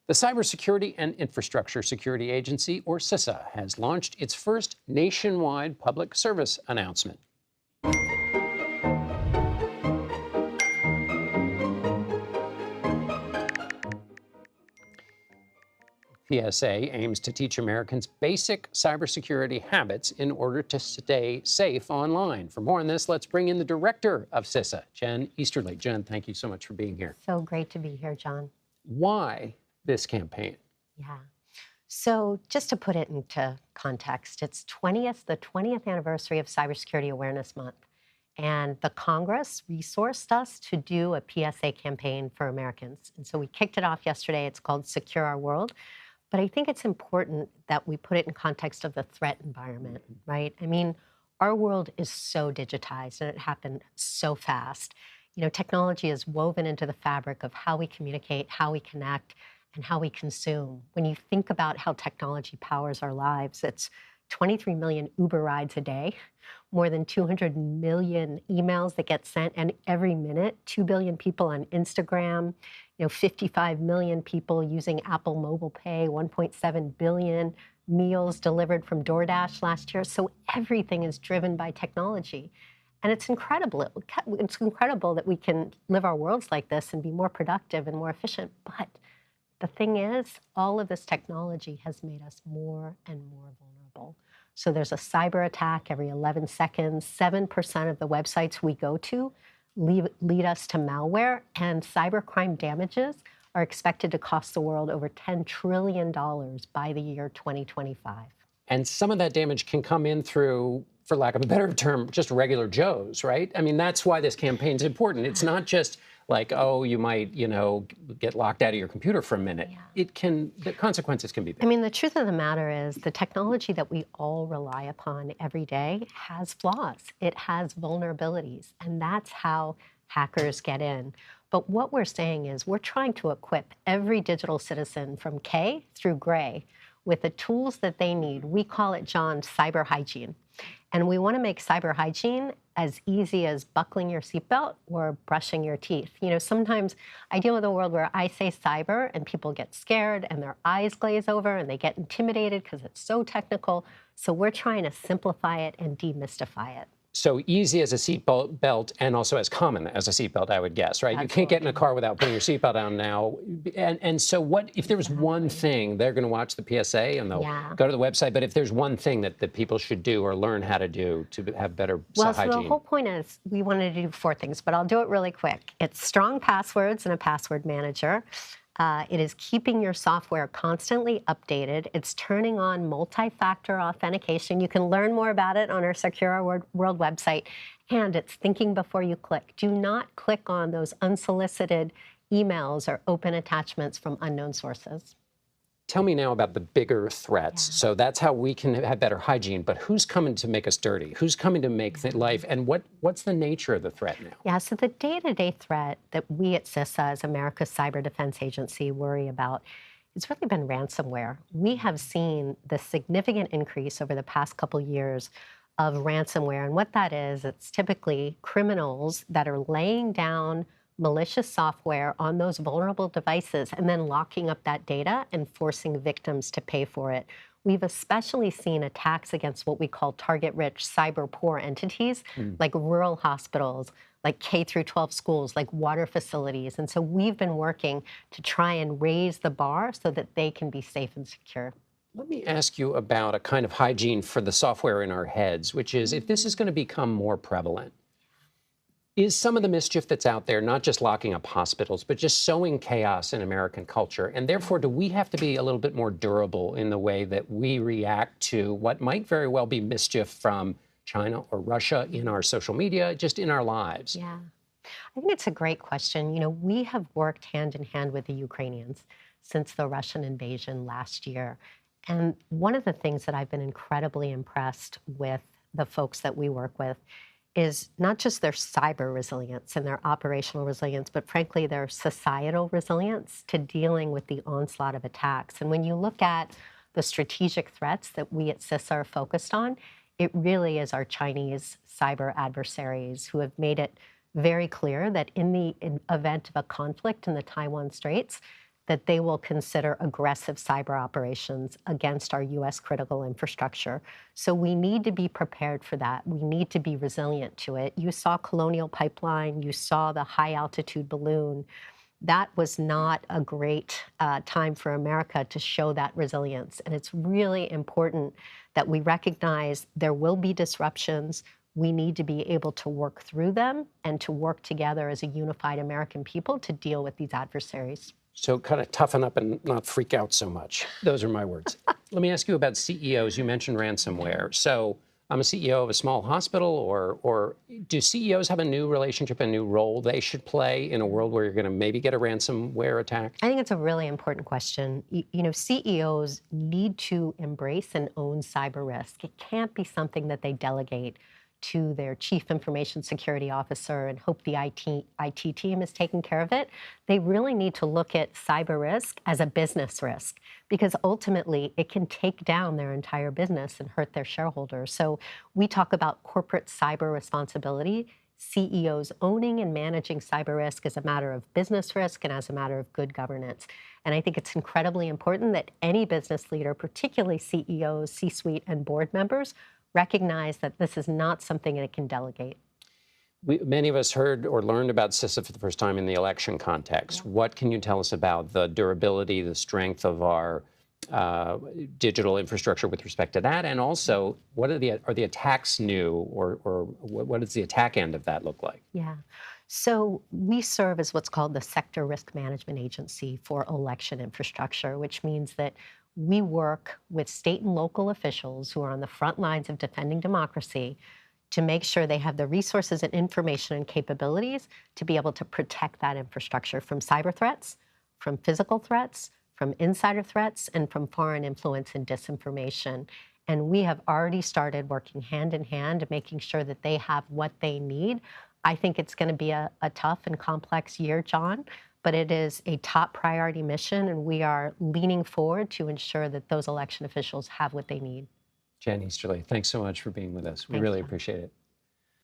The Cybersecurity and Infrastructure Security Agency, or CISA, has launched its first nationwide public service announcement. PSA aims to teach Americans basic cybersecurity habits in order to stay safe online. For more on this, let's bring in the director of CISA, Jen Easterly. Jen, thank you so much for being here. So great to be here, John. Why this campaign? Yeah. So just to put it into context, it's the 20th anniversary of Cybersecurity Awareness Month. And the Congress resourced us to do a PSA campaign for Americans. And so we kicked it off yesterday. It's called Secure Our World. But I think it's important that we put it in context of the threat environment, right? I mean, our world is so digitized and it happened so fast. You know, technology is woven into the fabric of how we communicate, how we connect, and how we consume. When you think about how technology powers our lives, it's 23 million Uber rides a day, more than 200 million emails that get sent, and every minute, 2 billion people on Instagram, 55 million people using Apple Mobile Pay, 1.7 billion meals delivered from DoorDash last year. So everything is driven by technology. And it's incredible. It's incredible that we can live our worlds like this and be more productive and more efficient. But the thing is, all of this technology has made us more and more vulnerable. So there's a cyber attack every 11 seconds. 7% of the websites we go to lead us to malware, and cybercrime damages are expected to cost the world over $10 trillion by the year 2025. And some of that damage can come in through, for lack of a better term, just regular Joes, right? I mean, that's why this campaign's important. It's not just like, oh, you might, get locked out of your computer for a minute. Yeah. The consequences can be big. I mean, the truth of the matter is the technology that we all rely upon every day has flaws. It has vulnerabilities, and that's how hackers get in. But what we're saying is we're trying to equip every digital citizen from K through gray with the tools that they need. We call it, John, cyber hygiene. And we want to make cyber hygiene as easy as buckling your seatbelt or brushing your teeth. Sometimes I deal with a world where I say cyber and people get scared and their eyes glaze over and they get intimidated because it's so technical. So we're trying to simplify it and demystify it. So easy as a seatbelt belt and also as common as a seatbelt, I would guess, right? Absolutely. You can't get in a car without putting your seatbelt on now. And so what, if there was one thing, they're going to watch the PSA and they'll go to the website, but if there's one thing that people should do or learn how to do to have better hygiene? So the whole point is we wanted to do 4 things, but I'll do it really quick. It's strong passwords and a password manager. It is keeping your software constantly updated. It's turning on multi-factor authentication. You can learn more about it on our Secure Our World website. And it's thinking before you click. Do not click on those unsolicited emails or open attachments from unknown sources. Tell me now about the bigger threats. So that's how we can have better hygiene. But who's coming to make us dirty? Who's coming to make life? And what's the nature of the threat now? Yeah, so the day-to-day threat that we at CISA, as America's Cyber Defense Agency, worry about has really been ransomware. We have seen the significant increase over the past couple years of ransomware. And what that is, it's typically criminals that are laying down malicious software on those vulnerable devices and then locking up that data and forcing victims to pay for it. We've especially seen attacks against what we call target-rich cyber poor entities, like rural hospitals, like K through 12 schools, like water facilities. And so we've been working to try and raise the bar so that they can be safe and secure. Let me ask you about a kind of hygiene for the software in our heads, which is if this is going to become more prevalent, is some of the mischief that's out there not just locking up hospitals, but just sowing chaos in American culture? And therefore, do we have to be a little bit more durable in the way that we react to what might very well be mischief from China or Russia in our social media, just in our lives? Yeah, I think it's a great question. We have worked hand in hand with the Ukrainians since the Russian invasion last year. And one of the things that I've been incredibly impressed with the folks that we work with is not just their cyber resilience and their operational resilience, but frankly, their societal resilience to dealing with the onslaught of attacks. And when you look at the strategic threats that we at CISA are focused on, it really is our Chinese cyber adversaries who have made it very clear that in the event of a conflict in the Taiwan Straits, that they will consider aggressive cyber operations against our U.S. critical infrastructure. So we need to be prepared for that. We need to be resilient to it. You saw Colonial Pipeline, you saw the high-altitude balloon. That was not a great time for America to show that resilience. And it's really important that we recognize there will be disruptions. We need to be able to work through them and to work together as a unified American people to deal with these adversaries. So kind of toughen up and not freak out so much. Those are my words. Let me ask you about CEOs. You mentioned ransomware. So I'm a CEO of a small hospital, or do CEOs have a new relationship, a new role they should play in a world where you're going to maybe get a ransomware attack? I think it's a really important question. You know, CEOs need to embrace and own cyber risk. It can't be something that they delegate to their chief information security officer and hope the IT team is taking care of it. They really need to look at cyber risk as a business risk, because ultimately it can take down their entire business and hurt their shareholders. So we talk about corporate cyber responsibility. CEOs owning and managing cyber risk as a matter of business risk and as a matter of good governance. And I think it's incredibly important that any business leader, particularly CEOs, C-suite, and board members, recognize that this is not something that it can delegate. Many of us heard or learned about CISA for the first time in the election context. Yeah. What can you tell us about the durability, the strength of our digital infrastructure with respect to that? And also, what are the attacks new, or what does the attack end of that look like? Yeah. So we serve as what's called the Sector Risk Management Agency for election infrastructure, which means that we work with state and local officials who are on the front lines of defending democracy to make sure they have the resources and information and capabilities to be able to protect that infrastructure from cyber threats, from physical threats, from insider threats, and from foreign influence and disinformation. And we have already started working hand in hand, making sure that they have what they need. I think it's going to be a tough and complex year, John, but it is a top priority mission, and we are leaning forward to ensure that those election officials have what they need. Jen Easterly, thanks so much for being with us. We really appreciate it.